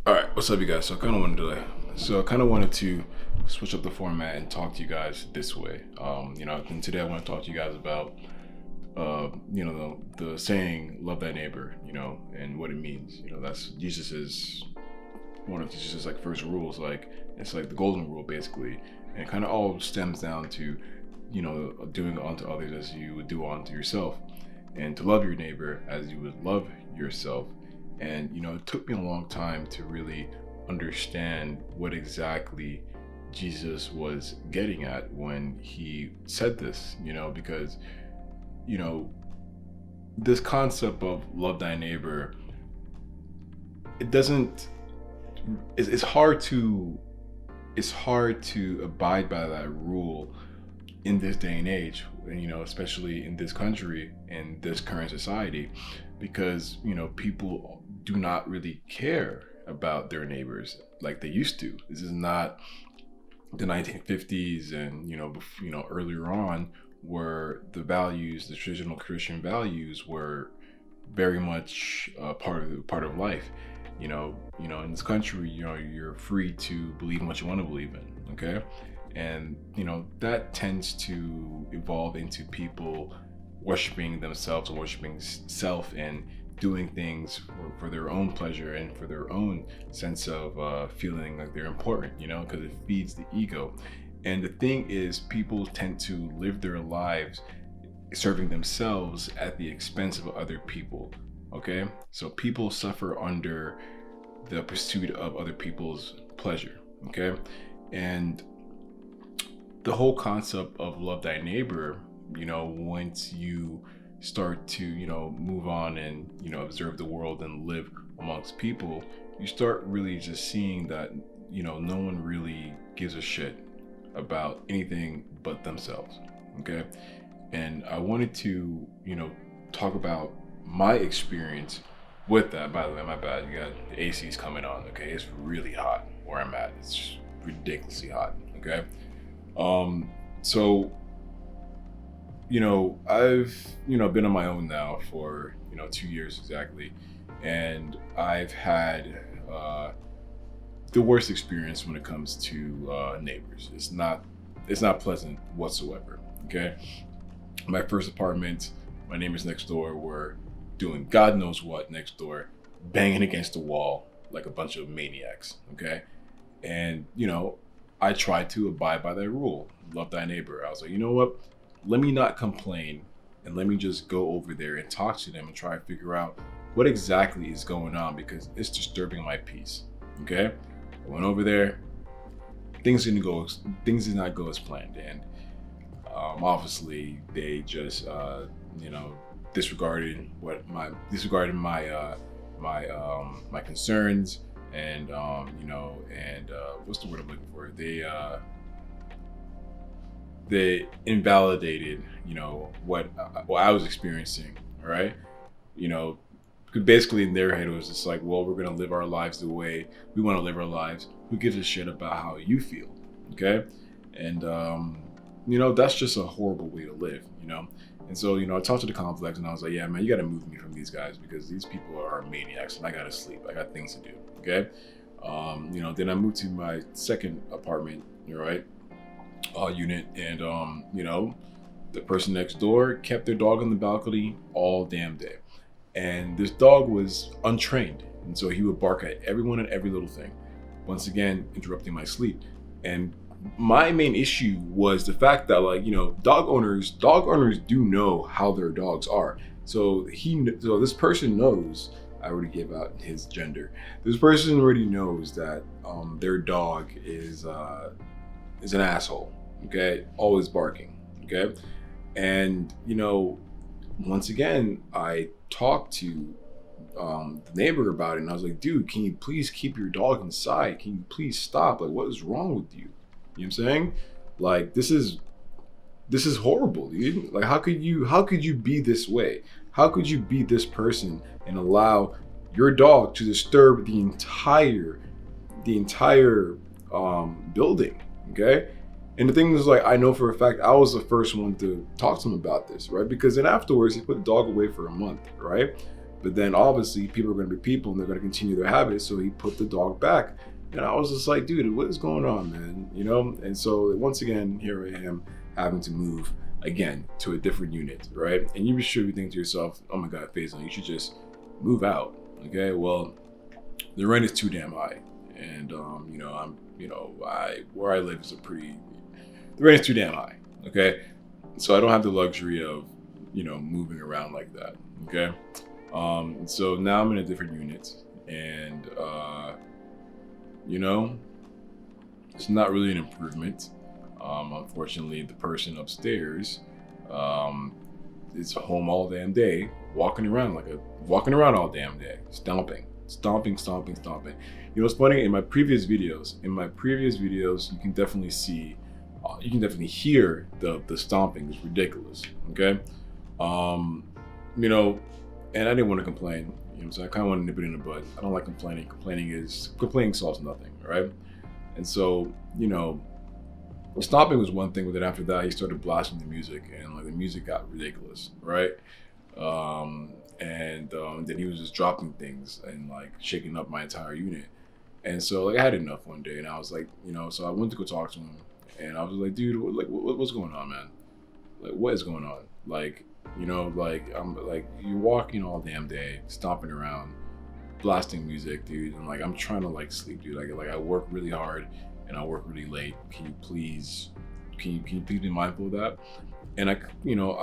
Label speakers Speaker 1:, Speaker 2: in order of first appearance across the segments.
Speaker 1: All right, what's up, you guys? I kind of wanted to switch up the format and talk to you guys this way. And today I want to talk to you guys about, the saying "love thy neighbor," and what it means. That's Jesus's one of Jesus's like first rules. Like it's like the golden rule, basically, and it kind of all stems down to, doing unto others as you would do unto yourself, and to love your neighbor as you would love yourself. And it took me a long time to really understand what exactly Jesus was getting at when he said this, because you know this concept of love thy neighbor, it doesn't it's hard to abide by that rule in this day and age, and especially in this country, in this current society, because people do not really care about their neighbors like they used to. This is not the 1950s and earlier on, where the traditional Christian values were very much part of life. In this country, you're free to believe in what you want to believe in, okay? And that tends to evolve into people worshiping themselves and worshiping self and doing things for their own pleasure and for their own sense of feeling like they're important, because it feeds the ego. And the thing is, people tend to live their lives serving themselves at the expense of other people, okay? So people suffer under the pursuit of other people's pleasure, okay? And the whole concept of love thy neighbor, once you start to move on and observe the world and live amongst people, you start really just seeing that no one really gives a shit about anything but themselves, okay? And I wanted to talk about my experience with that. By the way, my bad, you got the AC's coming on, okay? It's really hot where I'm at. It's ridiculously hot, okay? So I've been on my own now for 2 years exactly, and I've had the worst experience when it comes to neighbors. It's not pleasant whatsoever, okay? My first apartment, my neighbors next door were doing God knows what next door, banging against the wall like a bunch of maniacs, okay? And I tried to abide by that rule, love thy neighbor. I was like, you know what? Let me not complain, and let me just go over there and talk to them and try to figure out what exactly is going on, because it's disturbing my peace, okay? I went over there, things did not go as planned, and obviously they just disregarded my concerns, and what's the word I'm looking for? They invalidated what I was experiencing. All right, basically in their head it was just like, well, we're gonna live our lives the way we want to live our lives. Who gives a shit about how you feel? Okay, and that's just a horrible way to live. And so I talked to the complex and I was like, yeah, man, you got to move me from these guys, because these people are maniacs and I gotta sleep. I got things to do. Okay, then I moved to my second apartment, right, unit, and the person next door kept their dog on the balcony all damn day. And this dog was untrained, and so he would bark at everyone and every little thing, once again interrupting my sleep. And my main issue was the fact that dog owners do know how their dogs are. So this person knows, I already gave out his gender, this person already knows that their dog is an asshole, okay, always barking, okay. And once again, I talked to the neighbor about it, and I was like, dude, can you please keep your dog inside? Can you please stop? Like, what is wrong with you? You know what I'm saying? Like, this is horrible, dude. Like, how could you be this way? How could you be this person and allow your dog to disturb the entire building? Okay. And the thing is, like, I know for a fact I was the first one to talk to him about this, right? Because then afterwards he put the dog away for a month, right? But then obviously people are going to be people and they're going to continue their habits. So he put the dog back. And I was just like, dude, what is going on, man? You know? And so once again, here I am having to move again to a different unit, right? And you should be thinking to yourself, oh my God, Faisal, you should just move out. Okay, well, the rent is too damn high. And where I live is the rent is too damn high. Okay. So I don't have the luxury of, moving around like that. Okay. So now I'm in a different unit, and it's not really an improvement. Unfortunately, the person upstairs is home all damn day, walking around all damn day, stomping. You know what's funny? In my previous videos, you can definitely see, you can definitely hear the stomping. It's ridiculous. Okay. And I didn't want to complain. So I kind of want to nip it in the bud. I don't like complaining. Complaining solves nothing, right? And so, stopping was one thing, but then after that, he started blasting the music, and the music got ridiculous, right? And then he was just dropping things and shaking up my entire unit. And so I had enough one day, and I was like, so I went to go talk to him, and I was like, dude, what's going on, man? What is going on? I'm you're walking all damn day, stomping around, blasting music, dude, and I'm trying to sleep, dude. I work really hard and I work really late. Can you please be mindful of that? And I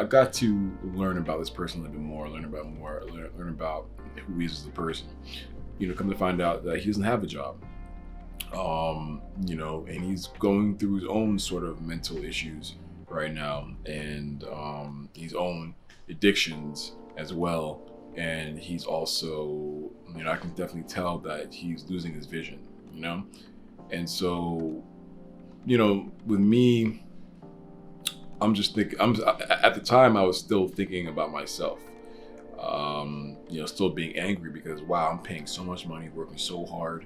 Speaker 1: got to learn about this person a little bit more, learn about who he is as a person. Come to find out that he doesn't have a job. And he's going through his own sort of mental issues right now, and his own addictions as well. And he's also, I can definitely tell that he's losing his vision, And so, with me, I'm just thinking, at the time I was still thinking about myself, still being angry because, wow, I'm paying so much money, working so hard,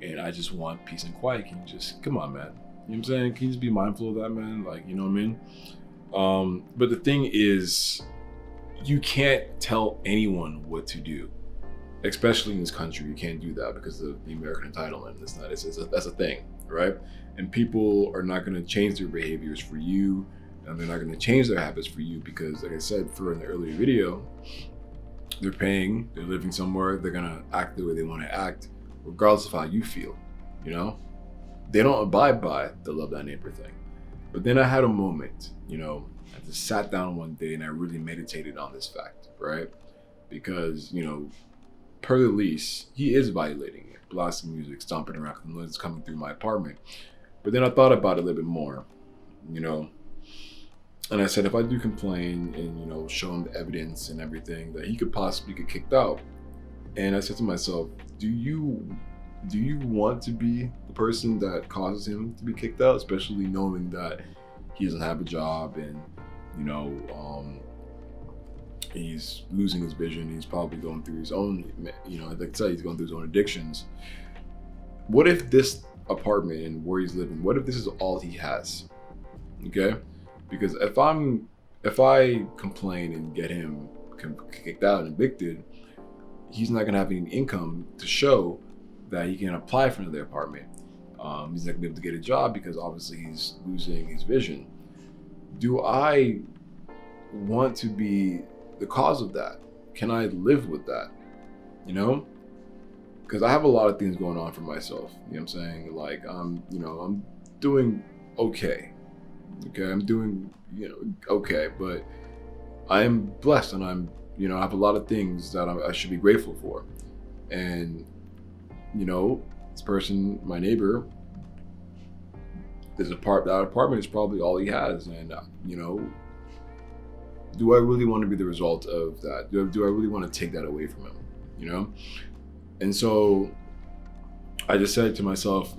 Speaker 1: and I just want peace and quiet. Can you just, come on, man. You know what I'm saying? Can you just be mindful of that, man? You know what I mean? But the thing is, you can't tell anyone what to do, especially in this country. You can't do that because of the American entitlement. That's a thing, right? And people are not going to change their behaviors for you, and they're not going to change their habits for you because, like I said in the earlier video, they're living somewhere, they're going to act the way they want to act, regardless of how you feel, They don't abide by the love thy neighbor thing. But then I had a moment, I just sat down one day and I really meditated on this fact, right? Because, per the lease, he is violating it, blasting music, stomping around, the noise is coming through my apartment. But then I thought about it a little bit more, and I said, if I do complain and, show him the evidence and everything, that he could possibly get kicked out. And I said to myself, do you want to be the person that causes him to be kicked out, especially knowing that he doesn't have a job and, he's losing his vision. He's probably going through his own, like I said, he's going through his own addictions. What if this apartment and where he's living, what if this is all he has? Okay? Because if I complain and get him kicked out and evicted, he's not gonna have any income to show that he can apply for another apartment. He's not gonna be able to get a job because obviously he's losing his vision. Do I want to be the cause of that? Can I live with that? Because I have a lot of things going on for myself. You know what I'm saying? I'm doing okay. Okay, I'm doing, okay, but I am blessed, and I have a lot of things that I should be grateful for. And, this person, my neighbor, that apartment is probably all he has. And, do I really want to be the result of that? Do I really want to take that away from him? And so I just said to myself,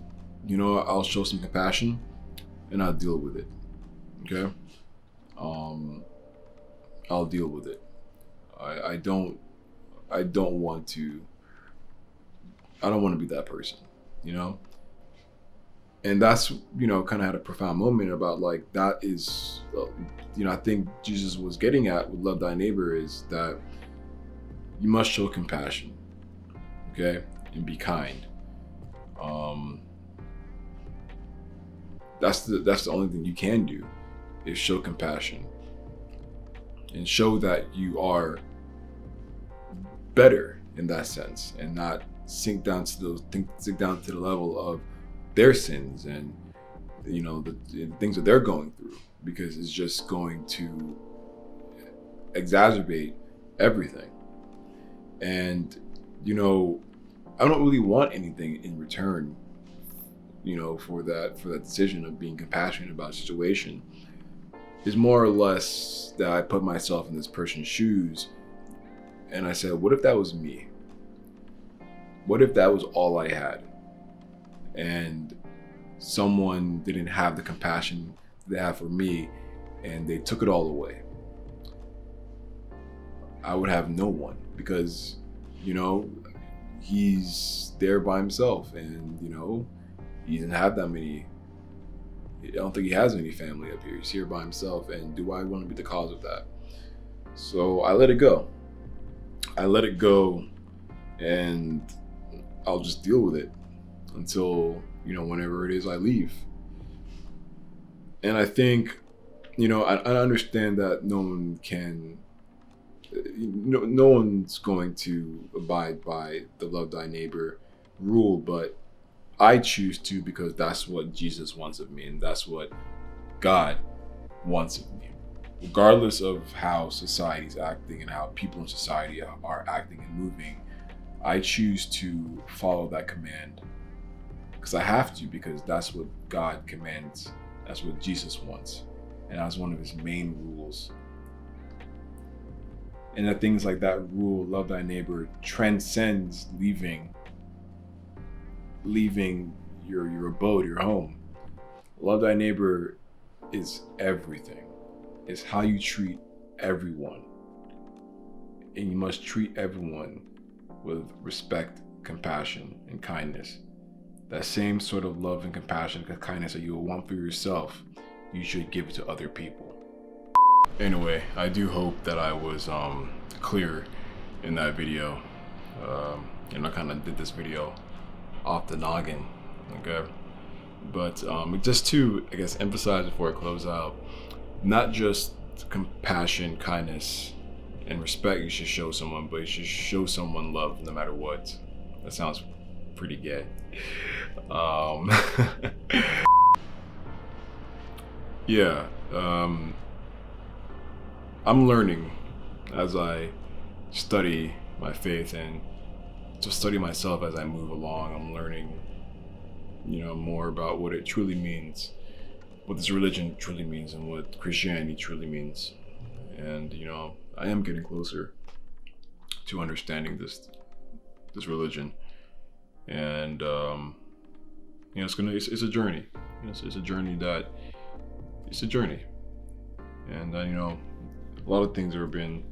Speaker 1: I'll show some compassion and I'll deal with it. Okay? I'll deal with it. I don't want to be that person, And that's, kind of had a profound moment about that is, I think Jesus was getting at with love thy neighbor is that you must show compassion, okay, and be kind. That's the only thing you can do, is show compassion and show that you are better in that sense, and not sink down to the level of their sins and the things that they're going through, because it's just going to exacerbate everything. And I don't really want anything in return, for that decision of being compassionate about a situation. Is more or less that I put myself in this person's shoes and I said, what if that was me? What if that was all I had? And someone didn't have the compassion they have for me, and they took it all away. I would have no one, because, he's there by himself, and, he doesn't have that many. I don't think he has any family up here. He's here by himself, and do I want to be the cause of that? So I let it go. And I'll just deal with it until, whenever it is I leave. And I think, I understand that no one's going to abide by the love thy neighbor rule, but I choose to, because that's what Jesus wants of me, and that's what God wants of me. Regardless of how society's acting and how people in society are acting and moving, I choose to follow that command, because I have to, because that's what God commands. That's what Jesus wants. And that's one of his main rules. And that things like that rule, love thy neighbor, transcends leaving your abode, your home. Love thy neighbor is everything. It's how you treat everyone. And you must treat everyone with respect, compassion, and kindness. That same sort of love and compassion and kindness that you will want for yourself, you should give it to other people. Anyway, I do hope that I was clear in that video. I kind of did this video off the noggin, okay? But just to, I guess, emphasize before I close out, not just compassion, kindness, and respect you should show someone, but you should show someone love no matter what. That sounds pretty gay. Yeah. I'm learning as I study my faith and to study myself as I move along. I'm learning, more about what it truly means, what this religion truly means, and what Christianity truly means. And I am getting closer to understanding this religion. And it's a journey. It's a journey. And a lot of things have been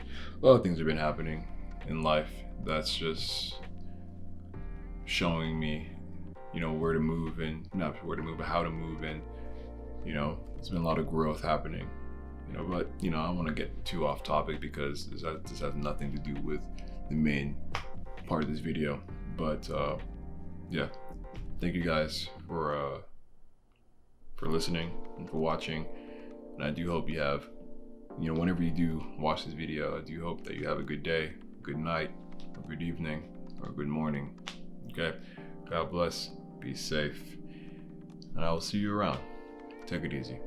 Speaker 1: happening in life that's just showing me, where to move, and not where to move, but how to move. And there's been a lot of growth happening. But I don't want to get too off topic, because this has nothing to do with the main part of this video. But yeah, thank you guys for listening and for watching. And I do hope you have, whenever you do watch this video, I do hope that you have a good day, good night, or good evening, or good morning. Okay? God bless. Be safe. And I will see you around. Take it easy.